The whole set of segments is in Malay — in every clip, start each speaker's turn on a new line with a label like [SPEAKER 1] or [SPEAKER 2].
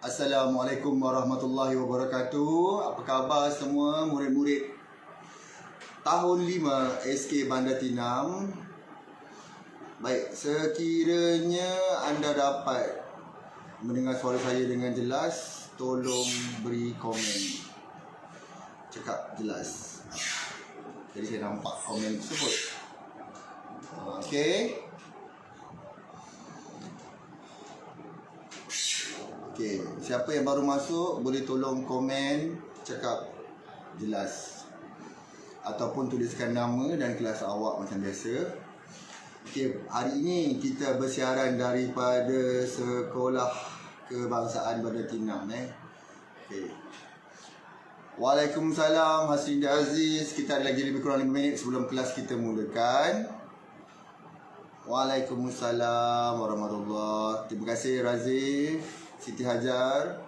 [SPEAKER 1] Assalamualaikum warahmatullahi wabarakatuh. Apa khabar semua murid-murid tahun 5 SK Bandar Tinam? Baik, sekiranya anda dapat mendengar suara saya dengan jelas, tolong beri komen. Cakap jelas. Jadi saya nampak komen tersebut. Okey. Okey, siapa yang baru masuk boleh tolong komen, cakap jelas ataupun tuliskan nama dan kelas awak macam biasa. Okey, hari ini kita bersiaran daripada Sekolah Kebangsaan Bandar Tinam Okey. Waalaikumsalam Hasrinda Aziz. Kita ada lagi lebih kurang 5 minit sebelum kelas kita mulakan. Waalaikumsalam warahmatullahi. Terima kasih Razif, Siti Hajar.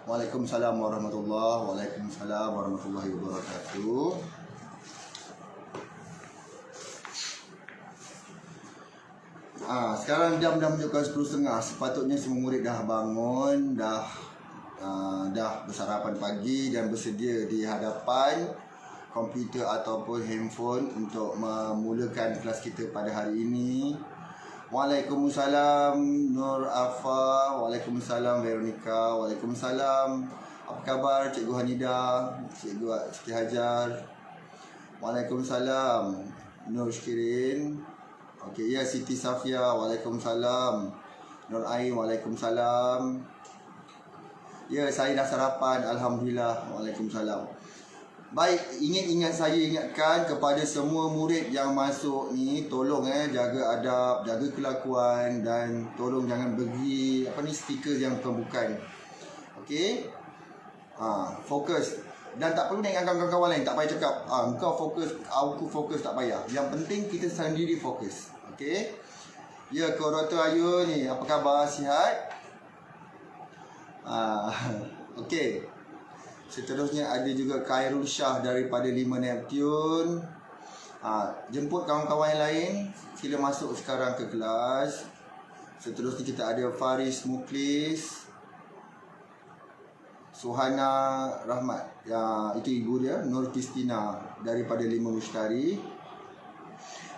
[SPEAKER 1] Waalaikumsalam warahmatullahi. Waalaikumsalam warahmatullahi wabarakatuh. Sekarang jam dah menunjukkan 10.30. Sepatutnya semua murid dah bangun, dah bersarapan pagi dan bersedia di hadapan komputer ataupun handphone untuk memulakan kelas kita pada hari ini. Waalaikumsalam Nur Afa. Waalaikumsalam Veronica. Waalaikumsalam. Apa khabar Cikgu Hanida, Cikgu Siti Hajar? Waalaikumsalam Nur Syikirin. Okey, ya, Siti Safia. Waalaikumsalam. Nur Ain. Waalaikumsalam. Ya, saya dah sarapan, alhamdulillah. Waalaikumsalam. Baik, saya ingatkan kepada semua murid yang masuk ni, tolong jaga adab, jaga kelakuan dan tolong jangan bagi stiker yang bukan. Okey? Fokus. Dan tak perlu nak ingatkan kawan-kawan lain, tak payah cakap kau fokus, aku fokus, tak payah. Yang penting kita sendiri fokus. Okey? Ya, Koroto Ayu ni, apa khabar? Sihat? Okey. Seterusnya ada juga Khairul Shah daripada 5 Neptune. Jemput kawan-kawan yang lain, sila masuk sekarang ke kelas. Seterusnya kita ada Faris Muklis, Suhana Rahmat, itu ibu dia, Nur Kristina daripada 5 Mustari.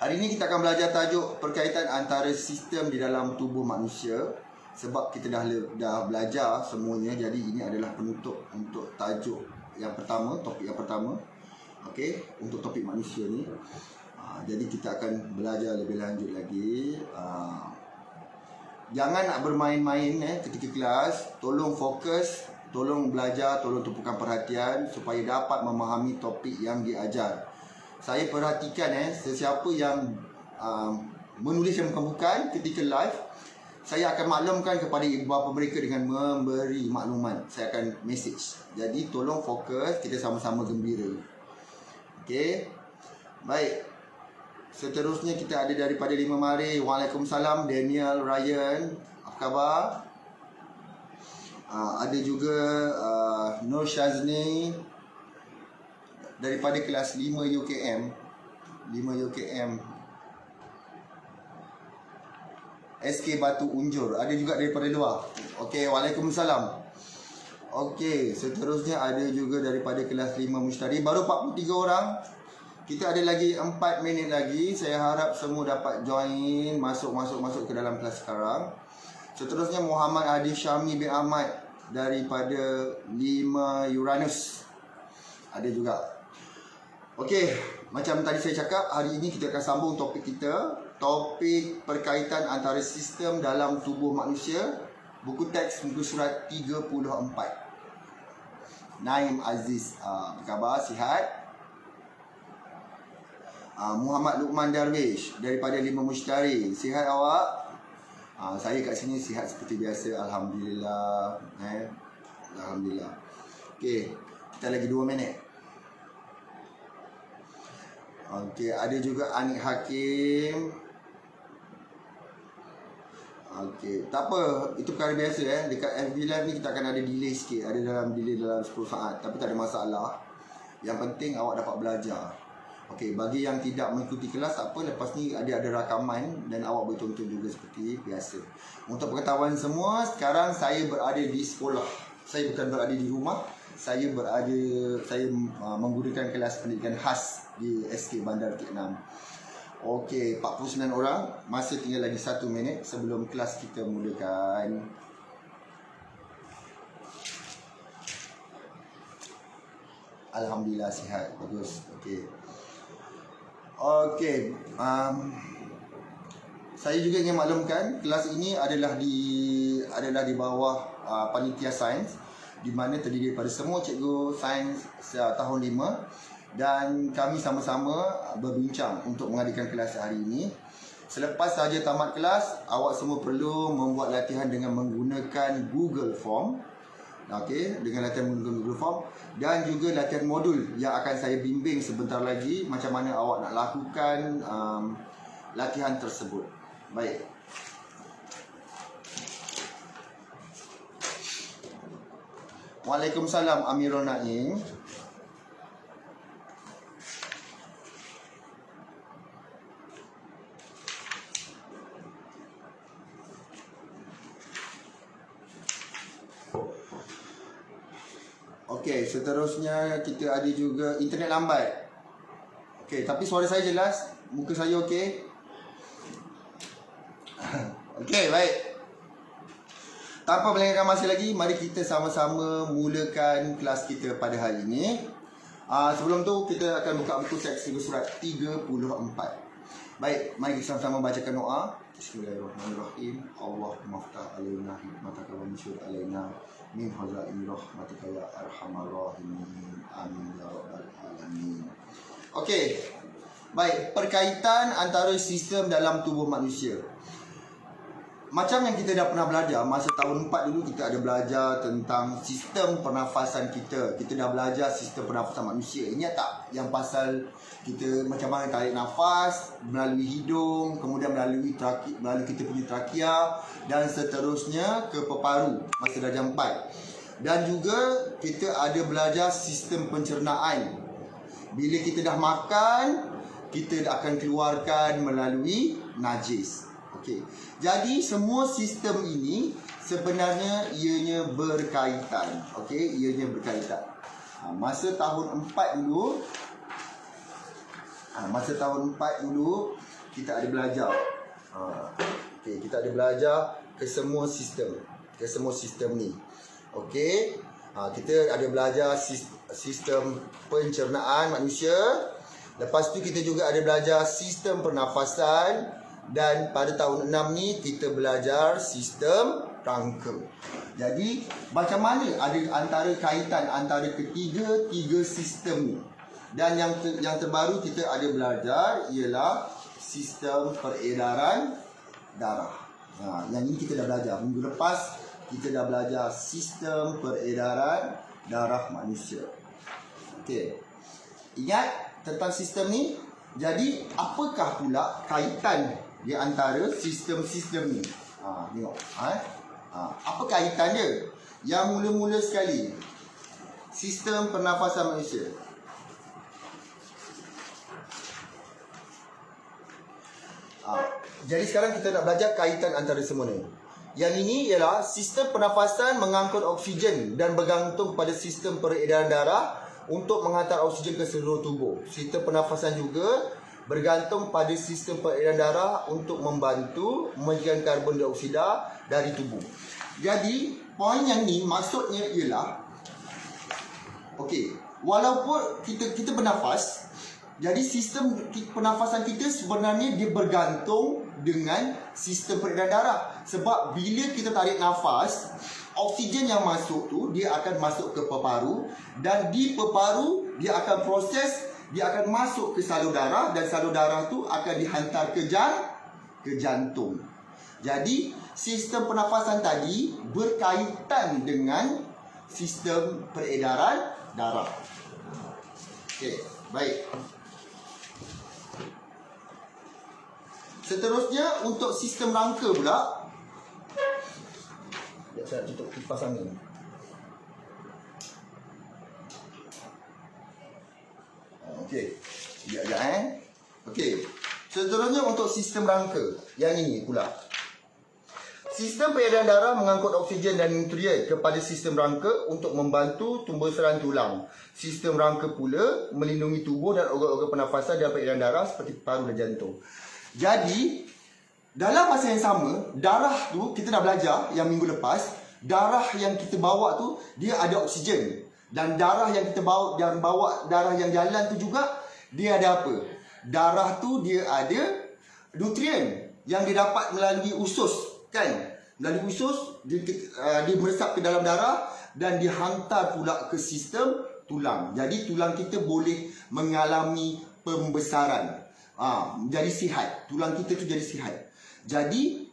[SPEAKER 1] Hari ini kita akan belajar tajuk perkaitan antara sistem di dalam tubuh manusia. Sebab kita dah belajar semuanya, jadi ini adalah penutup untuk tajuk yang pertama, topik yang pertama. Okey, untuk topik manusia ni. Jadi kita akan belajar lebih lanjut lagi. Jangan nak bermain-main ketika kelas. Tolong fokus, tolong belajar, tolong tumpukan perhatian supaya dapat memahami topik yang diajar. Saya perhatikan sesiapa yang menulis yang bukan ketika live, saya akan maklumkan kepada ibu bapa mereka dengan memberi maklumat. Saya akan message. Jadi tolong fokus, kita sama-sama gembira. Okey. Baik. Seterusnya kita ada daripada 5 Mari. Waalaikumsalam Daniel Ryan. Apa khabar? Ada juga Nur Syazni daripada kelas 5 UKM. 5 UKM SK Batu Unjur. Ada juga daripada luar. Okey, waalaikumsalam. Okey, seterusnya ada juga daripada kelas 5 Mustari. Baru 43 orang. Kita ada lagi 4 minit lagi. Saya harap semua dapat join, masuk ke dalam kelas sekarang. Seterusnya Muhammad Adi Syami bin Ahmad daripada 5 Uranus. Ada juga. Okey, macam tadi saya cakap, hari ini kita akan sambung topik kita. Topik perkaitan antara sistem dalam tubuh manusia. Buku teks muka surat 34. Naim Aziz, apa khabar? Sihat? Muhammad Luqman Darwish daripada 5 Mustari. Sihat awak? Saya kat sini sihat seperti biasa, alhamdulillah. Alhamdulillah. Okey, kita lagi 2 minit. Okey, ada juga Anik Hakim. Okey, tak apa, itu perkara biasa dekat FB Live ni kita akan ada delay sikit, ada delay dalam 10 saat, tapi tak ada masalah. Yang penting awak dapat belajar. Okey, bagi yang tidak mengikuti kelas tak apa, lepas ni ada rakaman dan awak boleh tonton juga seperti biasa. Untuk pengetahuan semua, sekarang saya berada di sekolah. Saya bukan berada di rumah. Saya menggunakan kelas pendidikan khas di SK Bandar Kek 6. Okey, 49 orang. Masa tinggal lagi 1 minit sebelum kelas kita mulakan. Alhamdulillah sihat. Bagus. Okey. Okey, saya juga ingin maklumkan kelas ini adalah di bawah panitia sains, di mana terdiri daripada semua cikgu sains tahun 5, dan kami sama-sama berbincang untuk mengadakan kelas hari ini. Selepas sahaja tamat kelas, awak semua perlu membuat latihan dengan menggunakan Google Form. Okey, dengan latihan menggunakan Google Form dan juga latihan modul yang akan saya bimbing sebentar lagi macam mana awak nak lakukan latihan tersebut. Baik. Waalaikumsalam Amirul Naim. Okey, seterusnya kita ada juga internet lambat. Okey, tapi suara saya jelas, muka saya okey. Okey, baik. Tanpa melengahkan masa lagi, mari kita sama-sama mulakan kelas kita pada hari ini. Sebelum tu kita akan buka buku teks surat 34. Baik, mari kita sama-sama bacakan doa. Bismillahirrahmanirrahim. Allahumma ftah alaina hikmataka wa anshur alaina min hazain rahmatika ya arhamar rahimin. Amin ya rabbal alamin. Okey. Baik, perkaitan antara sistem dalam tubuh manusia. Macam yang kita dah pernah belajar, masa tahun 4 dulu kita ada belajar tentang sistem pernafasan kita. Kita dah belajar sistem pernafasan manusia. Ingat tak yang pasal kita macam mana tarik nafas melalui hidung, kemudian melalui kita punya trakea dan seterusnya ke peparu masa darjah 4. Dan juga kita ada belajar sistem pencernaan. Bila kita dah makan, kita akan keluarkan melalui najis. Okey. Jadi semua sistem ini sebenarnya ianya berkaitan. Okey, ianya berkaitan. Masa tahun 4 dulu kita ada belajar. Okey, kita ada belajar ke semua sistem ni. Okey. Kita ada belajar sistem pencernaan manusia. Lepas tu kita juga ada belajar sistem pernafasan. Dan pada tahun 6 ni kita belajar sistem rangka. Jadi macam mana ada antara kaitan antara tiga sistem ni. Dan yang terbaru kita ada belajar ialah sistem peredaran darah. Yang ini kita dah belajar. Minggu lepas kita dah belajar sistem peredaran darah manusia. Okey. Ingat tentang sistem ni. Jadi apakah pula kaitan di antara sistem-sistem ni? Tengok. Apa kaitan dia? Yang mula-mula sekali, sistem pernafasan manusia. Jadi sekarang kita nak belajar kaitan antara semua ni. Yang ini ialah sistem pernafasan mengangkut oksigen dan bergantung pada sistem peredaran darah untuk menghantar oksigen ke seluruh tubuh. Sistem pernafasan juga bergantung pada sistem peredaran darah untuk membantu menghilangkan karbon dioksida dari tubuh. Jadi, poin yang ni maksudnya ialah okey, walaupun kita bernafas, jadi sistem pernafasan kita sebenarnya dia bergantung dengan sistem peredaran darah. Sebab bila kita tarik nafas, oksigen yang masuk tu dia akan masuk ke peparu, dan di peparu dia akan proses, dia akan masuk ke salur darah, dan salur darah tu akan dihantar ke jantung. Jadi sistem pernafasan tadi berkaitan dengan sistem peredaran darah. Okey, baik. Seterusnya untuk sistem rangka pula. Saya tutup kipas angin. Okey. Sekejap. Okey. Seterusnya untuk sistem rangka. Yang ini pula. Sistem peredaran darah mengangkut oksigen dan nutrien kepada sistem rangka untuk membantu tumbuhan tulang. Sistem rangka pula melindungi tubuh dan organ-organ pernafasan dan peredaran darah seperti paru dan jantung. Jadi, dalam masa yang sama, darah tu kita dah belajar yang minggu lepas, darah yang kita bawa tu dia ada oksigen. Dan darah yang kita bawa darah yang jalan tu juga dia ada apa? Darah tu dia ada nutrien yang didapat melalui usus. Kan? Melalui usus dia meresap ke dalam darah dan dihantar pula ke sistem tulang. Jadi tulang kita boleh mengalami pembesaran. Jadi sihat. Tulang kita tu jadi sihat. Jadi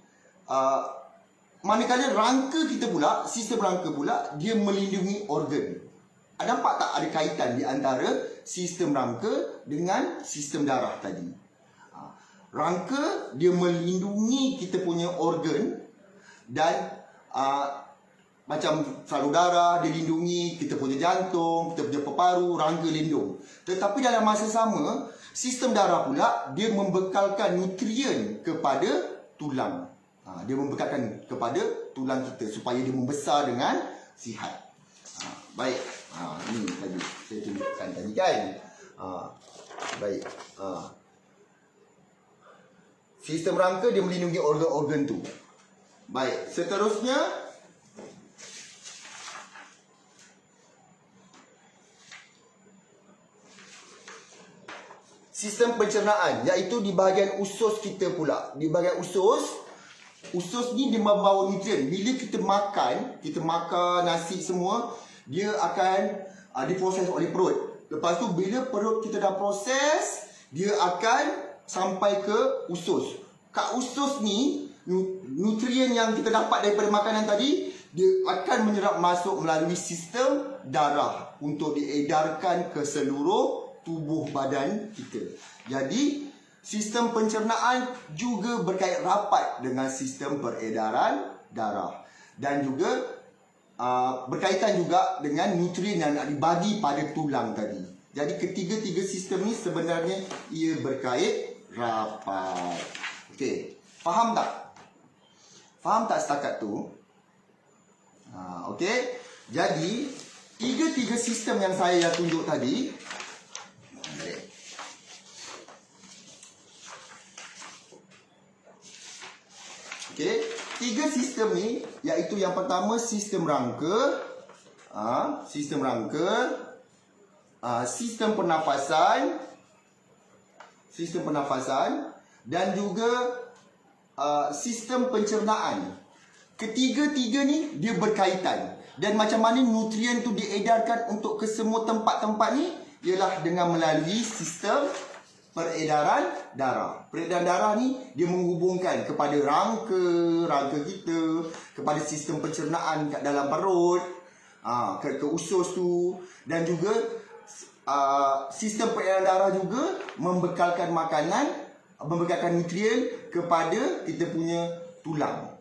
[SPEAKER 1] manakala rangka kita pula, sistem rangka pula dia melindungi organ. Nampak tak ada kaitan di antara sistem rangka dengan sistem darah tadi? Rangka dia melindungi kita punya organ dan macam salur darah dia lindungi, kita punya jantung, kita punya paru, rangka lindung. Tetapi dalam masa sama, sistem darah pula dia membekalkan nutrien kepada tulang. Dia membekalkan kepada tulang kita supaya dia membesar dengan sihat. Baik. Ini tadi saya tunjukkan tadi kan. Baik. Sistem rangka dia melindungi organ-organ tu. Baik, seterusnya sistem pencernaan, iaitu di bahagian usus kita pula. Di bahagian usus ni dia membawa nutrien. Bila kita makan nasi semua, dia akan diproses oleh perut. Lepas tu bila perut kita dah proses, dia akan sampai ke usus. Kat usus ni, nutrien yang kita dapat daripada makanan tadi, dia akan menyerap masuk melalui sistem darah untuk diedarkan ke seluruh tubuh badan kita. Jadi, sistem pencernaan juga berkait rapat dengan sistem peredaran darah. Dan juga berkaitan juga dengan nutrien yang nak dibagi pada tulang tadi. Jadi ketiga-tiga sistem ni sebenarnya ia berkait rapat. Okey, faham tak? Faham tak setakat tu? Okey. Jadi tiga-tiga sistem yang saya dah tunjuk tadi. Okey, tiga sistem ni iaitu yang pertama sistem rangka, sistem pernafasan dan juga sistem pencernaan. Ketiga-tiga ni dia berkaitan. Dan macam mana nutrien tu diedarkan untuk ke semua tempat-tempat ni ialah dengan melalui sistem peredaran darah. Peredaran darah ni dia menghubungkan kepada rangka kita, kepada sistem pencernaan kat dalam perut, ke usus tu, dan juga sistem peredaran darah juga membekalkan makanan, membekalkan nutrien kepada kita punya tulang.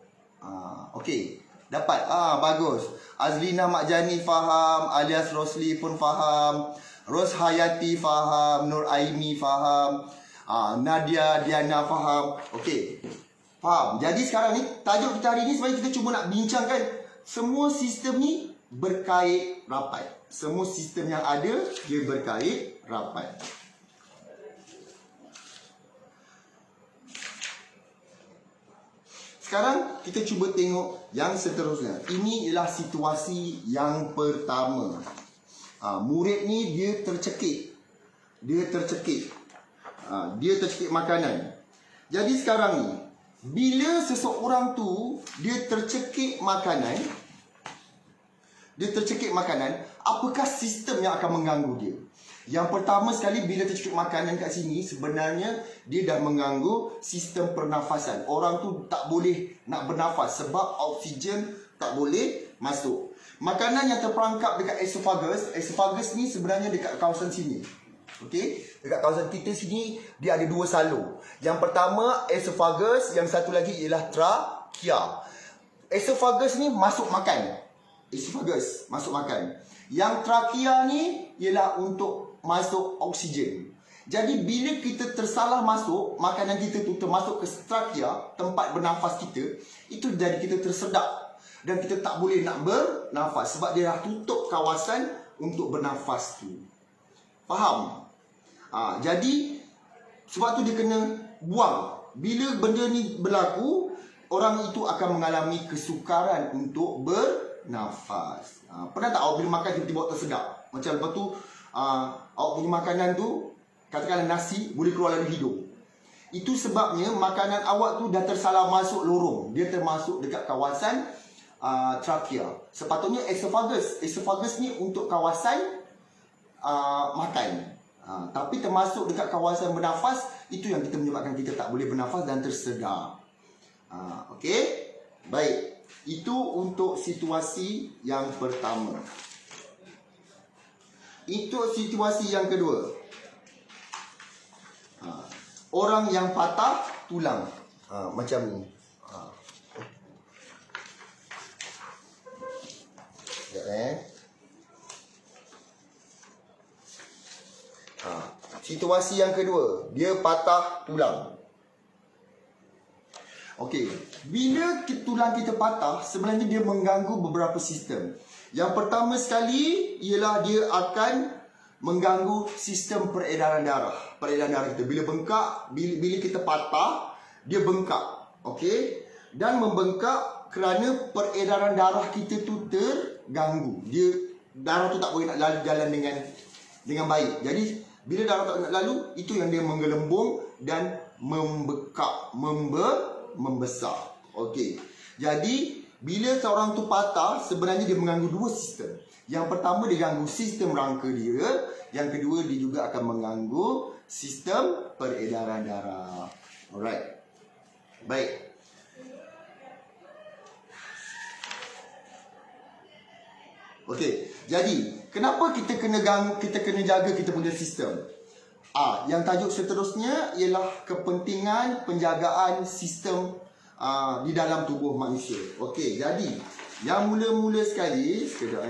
[SPEAKER 1] Okey, dapat. Bagus. Azlina Makjani faham, alias Rosli pun faham, Ros Hayati faham, Nur Aimi faham, Nadia Diana faham. Okey, faham. Jadi sekarang ni tajuk kita hari ni sebenarnya kita cuma nak bincangkan semua sistem ni berkait rapat. Semua sistem yang ada dia berkait rapat. Sekarang kita cuba tengok yang seterusnya. Ini ialah situasi yang pertama. Murid ni dia tercekik. Dia tercekik makanan. Jadi sekarang ni, bila seseorang tu dia tercekik makanan, apakah sistem yang akan mengganggu dia? Yang pertama sekali, bila tercekik makanan kat sini, sebenarnya dia dah mengganggu sistem pernafasan. Orang tu tak boleh nak bernafas sebab oksigen tak boleh masuk. Makanan yang terperangkap dekat esophagus ni sebenarnya dekat kawasan sini. Okey, dekat kawasan kita sini dia ada dua salur. Yang pertama esophagus, yang satu lagi ialah trachea. Esophagus ni masuk makan. Yang trachea ni ialah untuk masuk oksigen. Jadi bila kita tersalah masuk, makanan kita tu termasuk ke trakea, tempat bernafas kita, itu jadi kita tersedak. Dan kita tak boleh nak bernafas sebab dia dah tutup kawasan untuk bernafas tu. Faham? Jadi sebab tu dia kena buang. Bila benda ni berlaku, orang itu akan mengalami kesukaran untuk bernafas. Pernah tak awak bila makan tiba-tiba awak tersedak? Macam lepas tu awak punya makanan tu, katakanlah nasi, boleh keluar lalu hidung. Itu sebabnya makanan awak tu dah tersalah masuk lorong. Dia termasuk dekat kawasan trakea. Sepatutnya esophagus. Esophagus ni untuk kawasan makan. Tapi termasuk dekat kawasan bernafas, itu yang kita menyebabkan kita tak boleh bernafas dan tersedak. Okey? Baik. Itu untuk situasi yang pertama. Itu situasi yang kedua. Orang yang patah tulang. Macam ni. Sekejap situasi yang kedua, dia patah tulang. Okey, bila tulang kita patah, sebenarnya dia mengganggu beberapa sistem. Yang pertama sekali ialah dia akan mengganggu sistem peredaran darah. Peredaran darah kita bila bengkak, bila kita patah, dia bengkak. Okey? Dan membengkak kerana peredaran darah kita tu terganggu. Darah tu tak boleh nak jalan dengan baik. Jadi bila darah tak nak lalu, itu yang dia menggelembung dan membekak, membesar. Okey. Jadi bila seorang tu patah, sebenarnya dia mengganggu dua sistem. Yang pertama dia ganggu sistem rangka dia, yang kedua dia juga akan mengganggu sistem peredaran darah. Alright. Baik. Okey. Jadi, kenapa kita kena jaga kita punya sistem? Yang tajuk seterusnya ialah kepentingan penjagaan sistem di dalam tubuh manusia. Okey, jadi yang mula-mula sekali, sekejap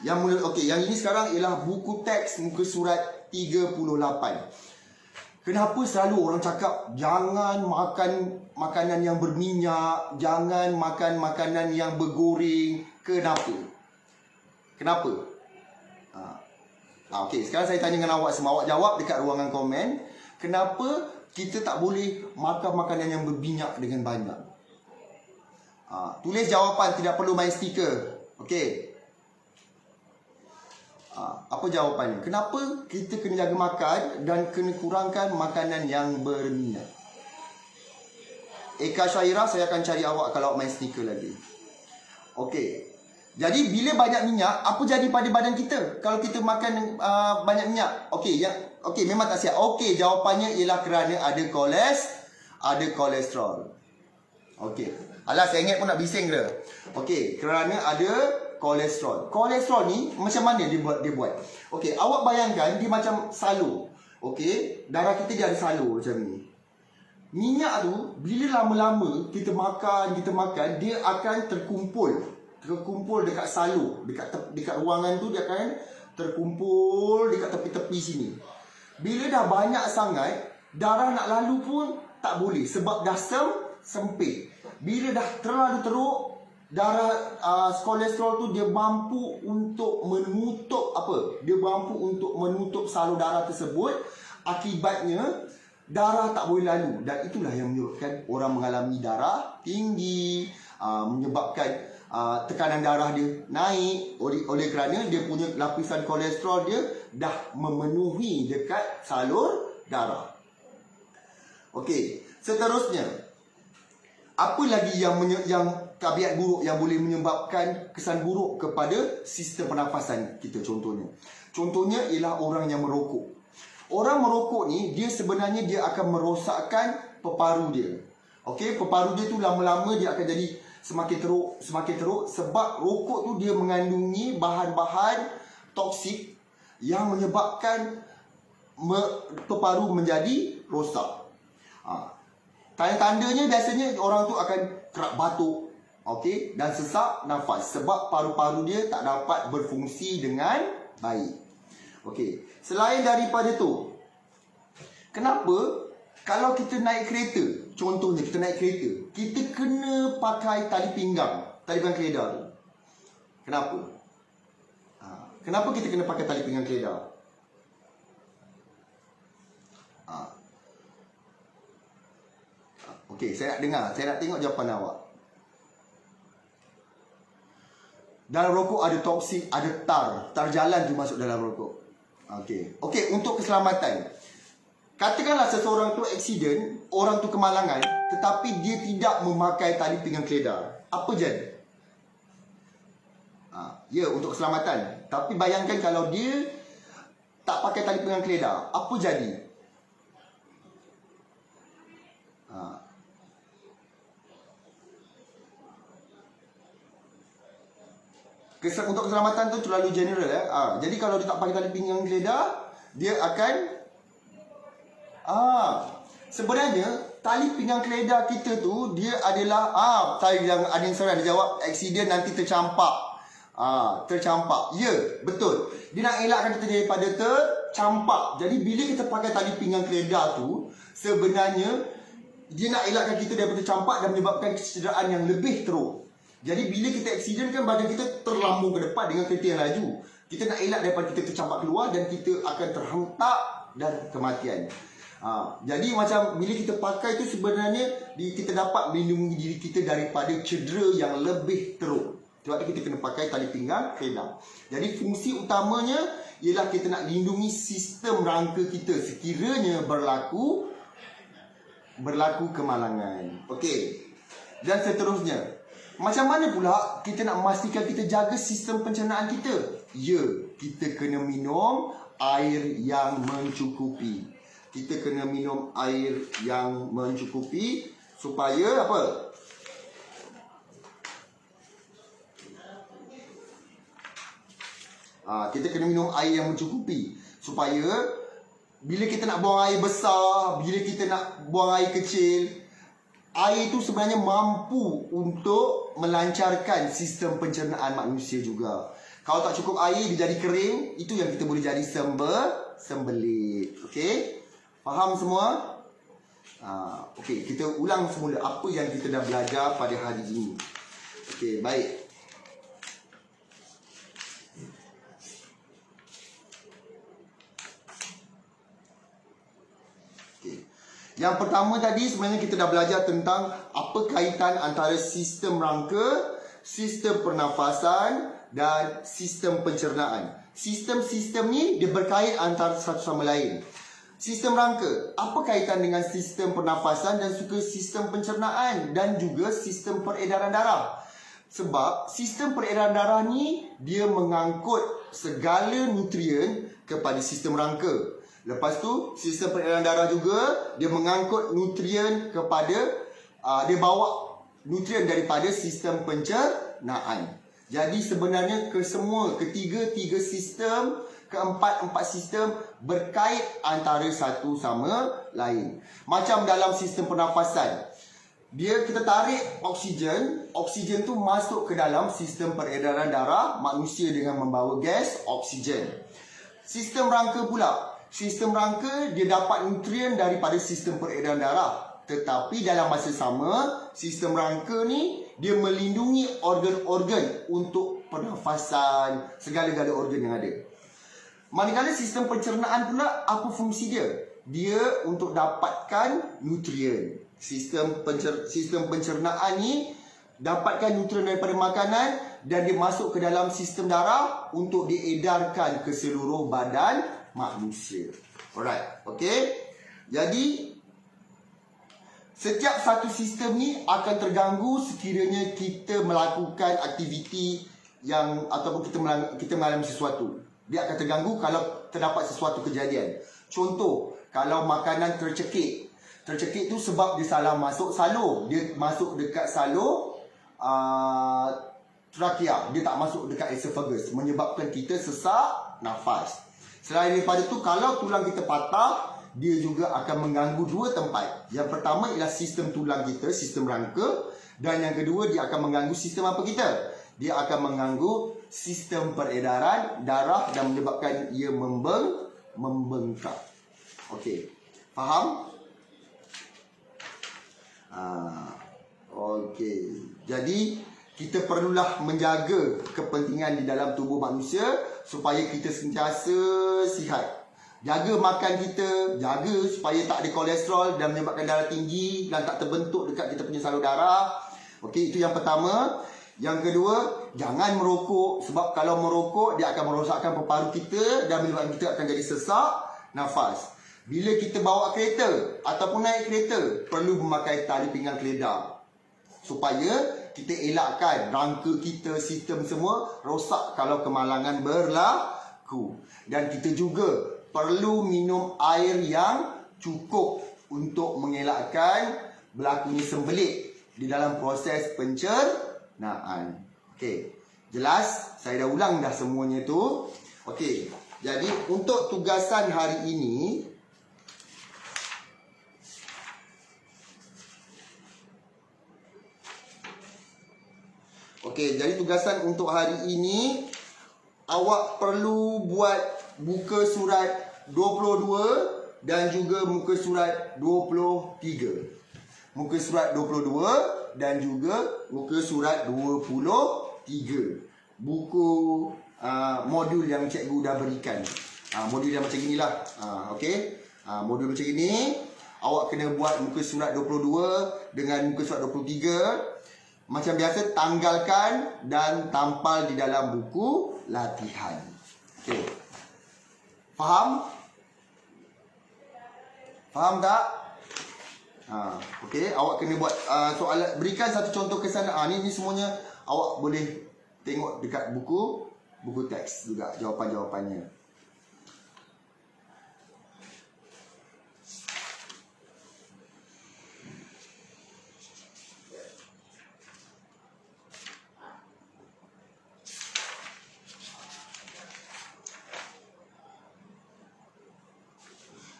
[SPEAKER 1] yang ini sekarang ialah buku teks muka surat 38. Kenapa selalu orang cakap jangan makan makanan yang berminyak, jangan makan makanan yang bergoreng? Kenapa? Okey, sekarang saya tanya dengan awak semua. Awak jawab dekat ruangan komen. Kenapa kita tak boleh makan makanan yang berminyak dengan banyak? Tulis jawapan, tidak perlu main stiker. Okey. Apa jawapannya? Kenapa kita kena jaga makan dan kena kurangkan makanan yang berminyak? Eka Syairah, saya akan cari awak kalau awak main stiker lagi. Okey. Jadi bila banyak minyak, apa jadi pada badan kita kalau kita makan banyak minyak? Okey, memang tak siap. Okey, jawapannya ialah kerana ada kolesterol. Okey. Alah, saya ingat pun nak bising ke. Okey, kerana ada kolesterol. Kolesterol ni macam mana dia buat? Okey, awak bayangkan dia macam salur. Okey, darah kita dia ada salur macam ni. Minyak tu bila lama-lama kita makan, dia akan terkumpul dekat salur, dekat ruangan tu dia akan terkumpul dekat tepi-tepi sini. Bila dah banyak sangat, darah nak lalu pun tak boleh sebab dah sempit. Bila dah terlalu teruk, darah kolesterol tu dia mampu untuk menutup salur darah tersebut. Akibatnya darah tak boleh lalu, dan itulah yang menyebabkan orang mengalami darah tinggi, menyebabkan tekanan darah dia naik oleh kerana dia punya lapisan kolesterol dia dah memenuhi dekat salur darah. Okey, seterusnya apa lagi yang tabiat buruk yang boleh menyebabkan kesan buruk kepada sistem pernafasan kita? Contohnya ialah orang yang merokok. Orang merokok ni dia sebenarnya dia akan merosakkan peparu dia. Okey, peparu dia tu lama-lama dia akan jadi semakin teruk sebab rokok tu dia mengandungi bahan-bahan toksik yang menyebabkan peparu menjadi rosak. Tanda-tandanya biasanya orang tu akan kerap batuk, okey, dan sesak nafas sebab paru-paru dia tak dapat berfungsi dengan baik. Okey, selain daripada tu, kenapa kalau kita naik kereta, contohnya kita naik kereta, kita kena pakai tali pinggang keledar tu? Kenapa? Kenapa kita kena pakai tali pinggang keledar? Okey, saya nak dengar, saya nak tengok jawapan awak. Dalam rokok ada toksik, ada tar jalan tu masuk dalam rokok. Okey, untuk keselamatan. Katakanlah seseorang tu aksiden, orang tu kemalangan, tetapi dia tidak memakai tali pinggang keledar. Apa jadi? Ya, untuk keselamatan. Tapi bayangkan kalau dia tak pakai tali pinggang keledar, apa jadi? Untuk keselamatan tu terlalu general. Jadi kalau dia tak pakai tali pinggang keledar, dia akan sebenarnya tali pinggang keledar kita tu, dia adalah saya bilang, ada yang salah, dia jawab aksiden nanti tercampak. Tercampak. Ya, betul. Dia nak elakkan kita daripada tercampak. Jadi bila kita pakai tali pinggang keledar tu, sebenarnya dia nak elakkan kita daripada tercampak dan menyebabkan kecederaan yang lebih teruk. Jadi bila kita aksiden kan, badan kita terlambung ke depan dengan kereta yang laju. Kita nak elak daripada kita tercampak keluar dan kita akan terhentak dan kematian. Jadi macam bila kita pakai tu, sebenarnya kita dapat melindungi diri kita daripada cedera yang lebih teruk. Sebab tu kita kena pakai tali pinggang keledar. Jadi fungsi utamanya ialah kita nak lindungi sistem rangka kita sekiranya berlaku kemalangan. Okey. Dan seterusnya, macam mana pula kita nak memastikan kita jaga sistem pencernaan kita? Ya, kita kena minum air yang mencukupi. Kita kena minum air yang mencukupi supaya apa? Kita kena minum air yang mencukupi supaya bila kita nak buang air besar, bila kita nak buang air kecil, air itu sebenarnya mampu untuk melancarkan sistem pencernaan manusia juga. Kalau tak cukup air, dia jadi kering. Itu yang kita boleh jadi sembelit. Okey? Faham semua? Okey, kita ulang semula apa yang kita dah belajar pada hari ini. Okey, baik. Yang pertama tadi sebenarnya kita dah belajar tentang apa kaitan antara sistem rangka, sistem pernafasan dan sistem pencernaan. Sistem-sistem ni dia berkait antara satu sama lain. Sistem rangka, apa kaitan dengan sistem pernafasan dan juga sistem pencernaan dan juga sistem peredaran darah? Sebab sistem peredaran darah ni dia mengangkut segala nutrien kepada sistem rangka. Lepas tu sistem peredaran darah juga dia mengangkut nutrien kepada dia bawa nutrien daripada sistem pencernaan. Jadi sebenarnya ketiga sistem, keempat sistem berkait antara satu sama lain. Macam dalam sistem pernafasan, kita tarik oksigen tu masuk ke dalam sistem peredaran darah manusia dengan membawa gas oksigen. Sistem rangka pula, sistem rangka dia dapat nutrien daripada sistem peredaran darah. Tetapi dalam masa sama, sistem rangka ni dia melindungi organ-organ untuk pernafasan, segala-gala organ yang ada. Manakala sistem pencernaan pula, apa fungsi dia? Dia untuk dapatkan nutrien. Sistem pencernaan ni dapatkan nutrien daripada makanan dan dia masuk ke dalam sistem darah untuk diedarkan ke seluruh badan manusia. Alright, okay. Jadi setiap satu sistem ni akan terganggu sekiranya kita melakukan aktiviti ataupun kita mengalami sesuatu. Dia akan terganggu kalau terdapat sesuatu kejadian. Contoh, kalau makanan tercekik. Tercekik tu sebab dia salah masuk salur. Dia masuk dekat salur trakea. Dia tak masuk dekat esophagus, menyebabkan kita sesak nafas. Selain daripada tu, kalau tulang kita patah, dia juga akan mengganggu dua tempat. Yang pertama ialah sistem tulang kita, sistem rangka. Dan yang kedua, dia akan mengganggu sistem apa kita? Dia akan mengganggu sistem peredaran darah dan menyebabkan ia membengkak. Okey. Faham? Okey. Jadi kita perlulah menjaga kepentingan di dalam tubuh manusia supaya kita sentiasa sihat. Jaga makan kita, jaga supaya tak ada kolesterol dan menyebabkan darah tinggi dan tak terbentuk dekat kita punya salur darah. Okey, itu yang pertama. Yang kedua, jangan merokok, sebab kalau merokok dia akan merosakkan paru-paru kita dan menyebabkan kita akan jadi sesak nafas. Bila kita bawa kereta ataupun naik kereta, perlu memakai tali pinggang keledar supaya kita elakkan rangka kita, sistem semua rosak kalau kemalangan berlaku. Dan kita juga perlu minum air yang cukup untuk mengelakkan berlakunya sembelit di dalam proses pencernaan. Okey, jelas? Saya dah ulang dah semuanya tu. Okey, jadi untuk tugasan hari ini, okey, jadi tugasan untuk hari ini, awak perlu buat muka surat 22 dan juga muka surat 23. Muka surat 22 dan juga muka surat 23. Buku modul yang cikgu dah berikan. Modul yang macam inilah. Okey. Modul macam ini, awak kena buat muka surat 22 dengan muka surat 23. Macam biasa, tanggalkan dan tampal di dalam buku latihan. Okey. Faham? Faham tak? Okey, awak kena buat soalan, berikan satu contoh kesan. Ni semuanya awak boleh tengok dekat buku teks juga jawapan-jawapannya.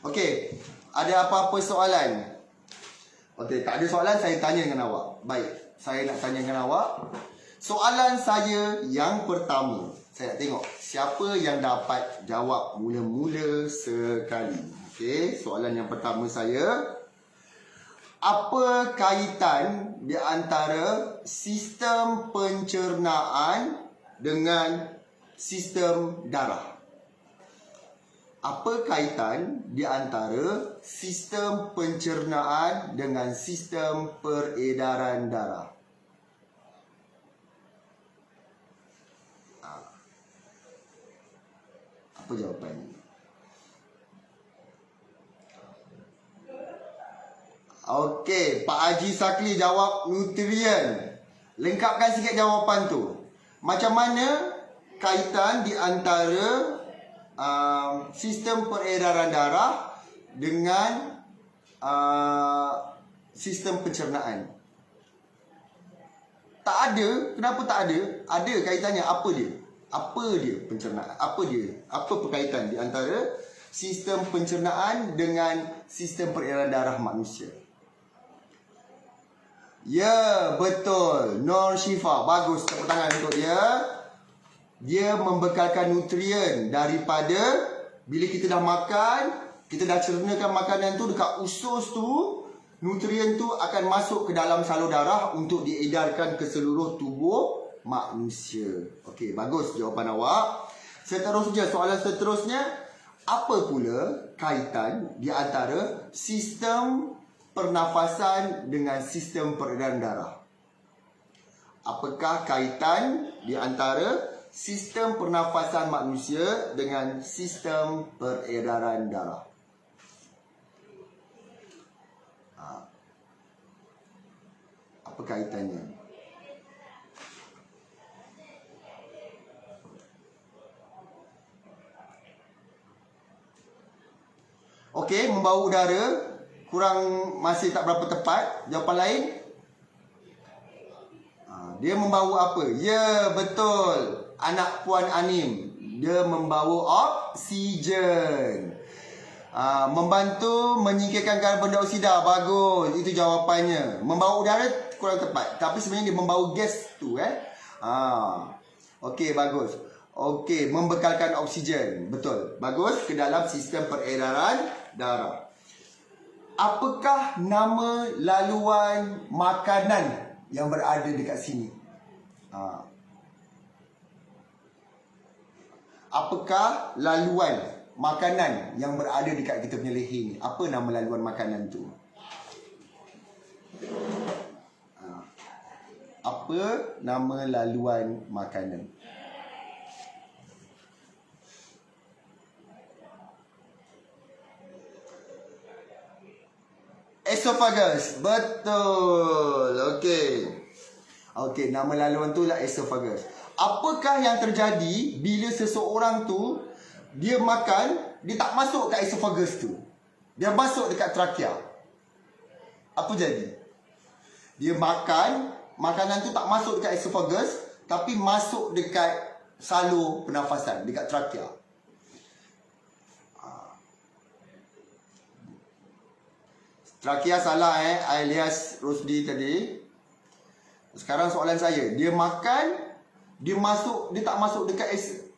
[SPEAKER 1] Okey, ada apa-apa soalan? Okey, tak ada soalan, saya tanya dengan awak. Baik, saya nak tanya dengan awak. Soalan saya yang pertama, saya nak tengok siapa yang dapat jawab mula-mula sekali. Okey, soalan yang pertama saya, apa kaitan di antara sistem pencernaan dengan sistem darah? Apa kaitan di antara sistem pencernaan dengan sistem peredaran darah? Apa jawapannya? Okey, Pak Haji Sakli jawab nutrien. Lengkapkan sikit jawapan tu. Macam mana kaitan di antara sistem peredaran darah dengan sistem pencernaan? Tak ada. Kenapa tak ada? Ada kaitannya. Apa dia? Apa dia pencernaan? Apa dia? Apa perkaitan di antara sistem pencernaan dengan sistem peredaran darah manusia? Ya, betul. Nur Syifa. Bagus. Tepuk tangan untuk dia. Dia membekalkan nutrien daripada bila kita dah makan, kita dah cernakan makanan tu dekat usus tu, nutrien tu akan masuk ke dalam salur darah untuk diedarkan ke seluruh tubuh manusia. Okey, bagus jawapan awak. Seterusnya, soalan seterusnya, apa pula kaitan di antara sistem pernafasan dengan sistem peredaran darah? Apakah kaitan di antara sistem pernafasan manusia dengan sistem peredaran darah? Apa kaitannya? Okey, membau udara kurang, masih tak berapa tepat. Jawapan lain? Dia membau apa? Ya, betul. Anak Puan Anim, dia membawa oksigen. Membantu menyingkirkan karbon dioksida. Bagus, itu jawapannya. Membawa udara kurang tepat, tapi sebenarnya dia membawa gas tu. Okey, bagus. Okey, membekalkan oksigen. Betul. Bagus, ke dalam sistem peredaran darah. Apakah nama laluan makanan yang berada dekat sini? Apakah laluan makanan yang berada dekat kita punya leher ni? Apa nama laluan makanan tu? Apa nama laluan makanan? Esophagus. Betul. Okey. Okey, nama laluan tu lah esophagus. Apakah yang terjadi bila seseorang tu dia makan, dia tak masuk kat esophagus tu, dia masuk dekat trakea? Apa jadi? Dia makan, makanan tu tak masuk dekat esophagus, tapi masuk dekat salur pernafasan, dekat trakea. Trakea salah alias Rosdi tadi. Sekarang soalan saya, dia makan, dia tak masuk dekat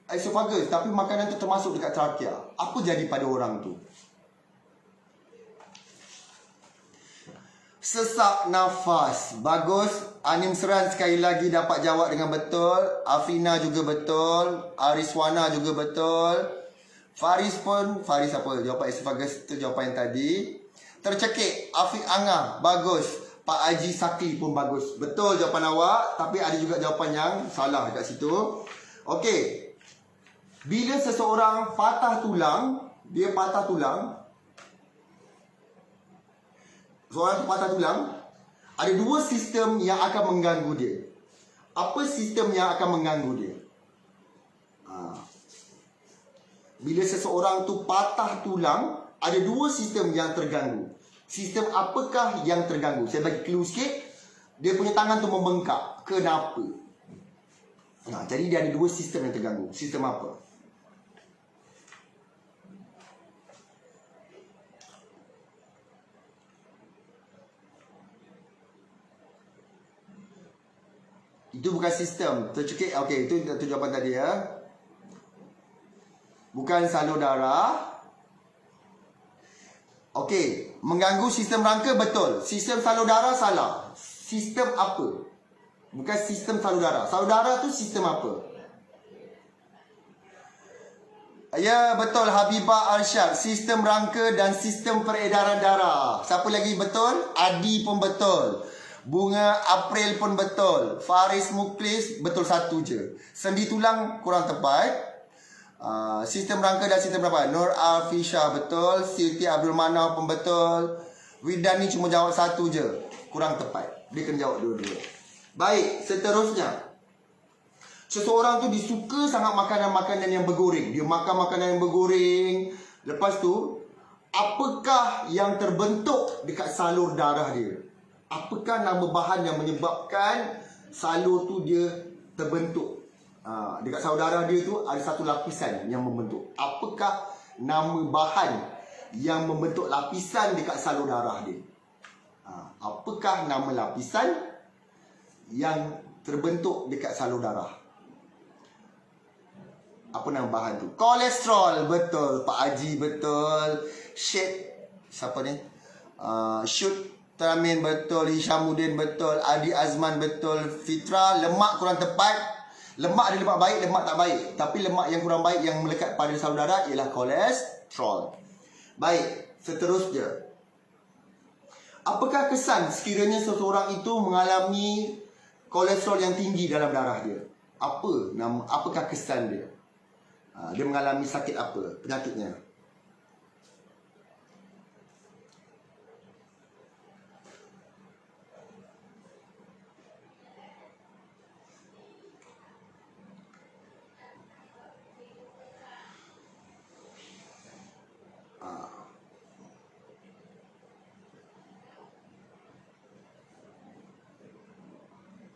[SPEAKER 1] esophagus, tapi makanan tu termasuk dekat trakea. Apa jadi pada orang tu? Sesak nafas. Bagus. Anim Seran sekali lagi dapat jawab dengan betul. Afina juga betul. Ariswana juga betul. Faris apa? Jawapan esophagus tu jawapan yang tadi. Tercekik. Afiq Angah. Bagus. Pak Haji Sakli pun bagus. Betul jawapan awak. Tapi ada juga jawapan yang salah dekat situ. Okey. Bila seseorang patah tulang, dia patah tulang, seorang tu patah tulang, ada dua sistem yang akan mengganggu dia. Apa sistem yang akan mengganggu dia? Bila seseorang tu patah tulang, ada dua sistem yang terganggu. Sistem apakah yang terganggu? Saya bagi clue sikit. Dia punya tangan tu membengkak. Kenapa? Jadi dia ada dua sistem yang terganggu. Sistem apa? Itu bukan sistem. Tercekik. Okey, itu jawapan tadi ya. Bukan salur darah. Okey, mengganggu sistem rangka betul. Sistem salur darah salah. Sistem apa? Bukan sistem salur darah. Salur darah tu sistem apa? Ya, betul Habibah Arsyad. Sistem rangka dan sistem peredaran darah. Siapa lagi betul? Adi pun betul. Bunga April pun betul. Faris Muklis betul satu je. Sendi tulang kurang tepat. Sistem rangka dan sistem berapa? Nur Afisha betul. Siti Abdul Manaf pun betul. Widani cuma jawab satu je. Kurang tepat. Dia kena jawab dua-dua. Baik, seterusnya. Seseorang tu disuka sangat makanan-makanan yang bergoreng. Dia makan makanan yang bergoreng. Lepas tu, apakah yang terbentuk dekat salur darah dia? Apakah nama bahan yang menyebabkan salur tu dia terbentuk? Dekat salur darah dia tu ada satu lapisan yang membentuk. Apakah nama bahan yang membentuk lapisan dekat salur darah dia? Apakah nama lapisan yang terbentuk dekat salur darah? Apa nama bahan tu? Kolesterol. Betul. Pak Haji betul. Siapa ni? Shoot Teramin betul. Hishamuddin betul. Adi Azman betul. Fitra. Lemak kurang tepat. Lemak ada lemak baik, lemak tak baik. Tapi lemak yang kurang baik yang melekat pada salur darah ialah kolesterol. Baik, seterusnya. Apakah kesan sekiranya seseorang itu mengalami kolesterol yang tinggi dalam darah dia? Apakah kesan dia? Dia mengalami sakit apa? Penyakitnya?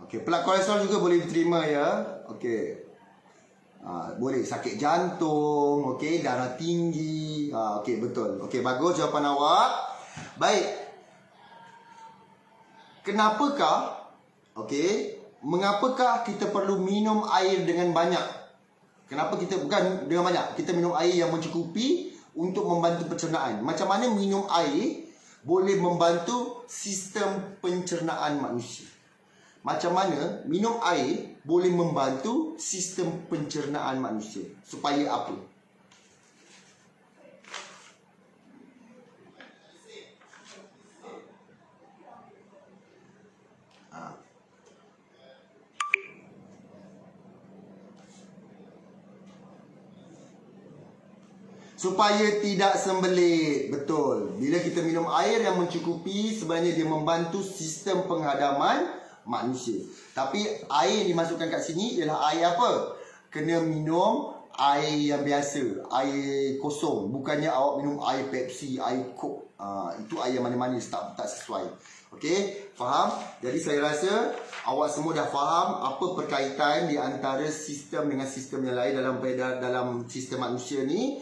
[SPEAKER 1] Okey, pelak kolesterol juga boleh diterima ya. Okey. Boleh sakit jantung, okey, darah tinggi. Okey, betul. Okey, bagus jawapan awak. Baik. Kenapakah okey, mengapakah kita perlu minum air dengan banyak? Kenapa kita, bukan dengan banyak, kita minum air yang mencukupi untuk membantu pencernaan. Macam mana minum air boleh membantu sistem pencernaan manusia? Macam mana minum air boleh membantu sistem pencernaan manusia? Supaya apa? Supaya tidak sembelit. Betul. Bila kita minum air yang mencukupi, sebenarnya dia membantu sistem penghadaman manusia. Tapi air yang dimasukkan kat sini ialah air apa? Kena minum air yang biasa, air kosong. Bukannya awak minum air Pepsi, air Coke. Itu air yang manis-manis, tak sesuai. Okey, faham? Jadi saya rasa awak semua dah faham apa perkaitan di antara sistem dengan sistem yang lain dalam sistem manusia ni.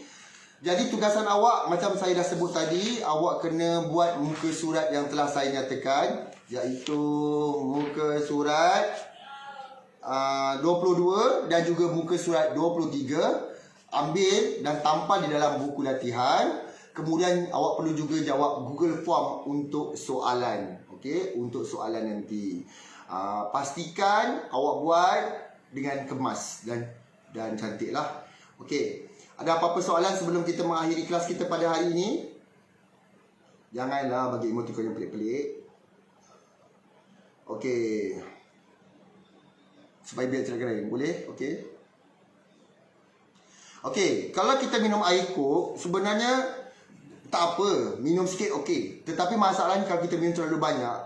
[SPEAKER 1] Jadi tugasan awak, macam saya dah sebut tadi, awak kena buat muka surat yang telah saya nyatakan, iaitu muka surat 22 dan juga muka surat 23. Ambil dan tampal di dalam buku latihan. Kemudian awak perlu juga jawab Google Form untuk soalan. Okey, untuk soalan nanti. Pastikan awak buat dengan kemas dan cantiklah. Okey. Ada apa-apa soalan sebelum kita mengakhiri kelas kita pada hari ini? Janganlah bagi emotikon yang pelik-pelik. Okey. Supaya biar cerita lain. Boleh? Okey. Okey. Kalau kita minum air Coke, sebenarnya tak apa. Minum sikit okey. Tetapi masalahnya kalau kita minum terlalu banyak,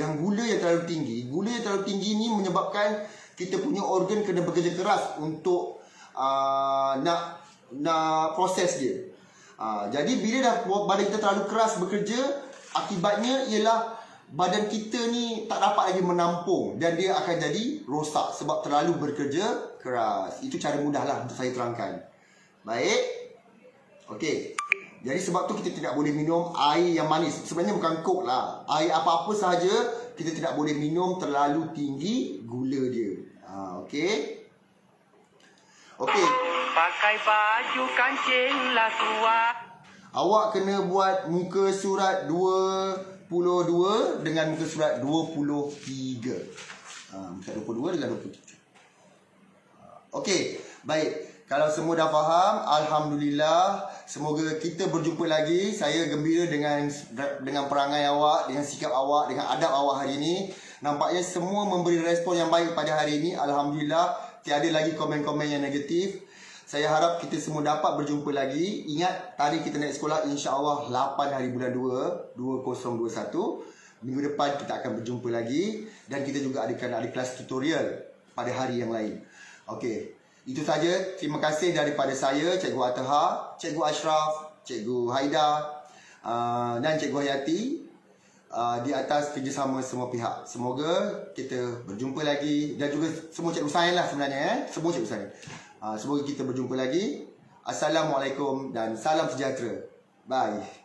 [SPEAKER 1] yang gula yang terlalu tinggi. Gula yang terlalu tinggi ni menyebabkan kita punya organ kena bekerja keras untuk nak proses dia. Jadi bila dah badan kita terlalu keras bekerja, akibatnya ialah badan kita ni tak dapat lagi menampung dan dia akan jadi rosak sebab terlalu bekerja keras. Itu cara mudahlah untuk saya terangkan. Baik. Okey. Jadi sebab tu kita tidak boleh minum air yang manis. Sebenarnya bukan Coke lah. Air apa-apa sahaja kita tidak boleh minum terlalu tinggi gula dia. Okey. Okey.
[SPEAKER 2] Pakai baju kancing lah tua.
[SPEAKER 1] Awak kena buat muka surat 22 dengan muka surat 23. Muka 22 dengan 23. Okey, baik. Kalau semua dah faham, alhamdulillah. Semoga kita berjumpa lagi. Saya gembira dengan perangai awak, dengan sikap awak, dengan adab awak hari ini. Nampaknya semua memberi respon yang baik pada hari ini. Alhamdulillah. Tiada lagi komen-komen yang negatif. Saya harap kita semua dapat berjumpa lagi. Ingat, tarikh kita naik sekolah insya-Allah 8 hari bulan 2, 2021. Minggu depan kita akan berjumpa lagi. Dan kita juga ada kelas tutorial pada hari yang lain. Okey, itu saja. Terima kasih daripada saya, Cikgu Ataha, Cikgu Ashraf, Cikgu Haida dan Cikgu Hayati di atas kerjasama semua pihak. Semoga kita berjumpa lagi. Dan juga semua cikgu sains lah sebenarnya. Semua cikgu sains. Semoga kita berjumpa lagi. Assalamualaikum dan salam sejahtera. Bye.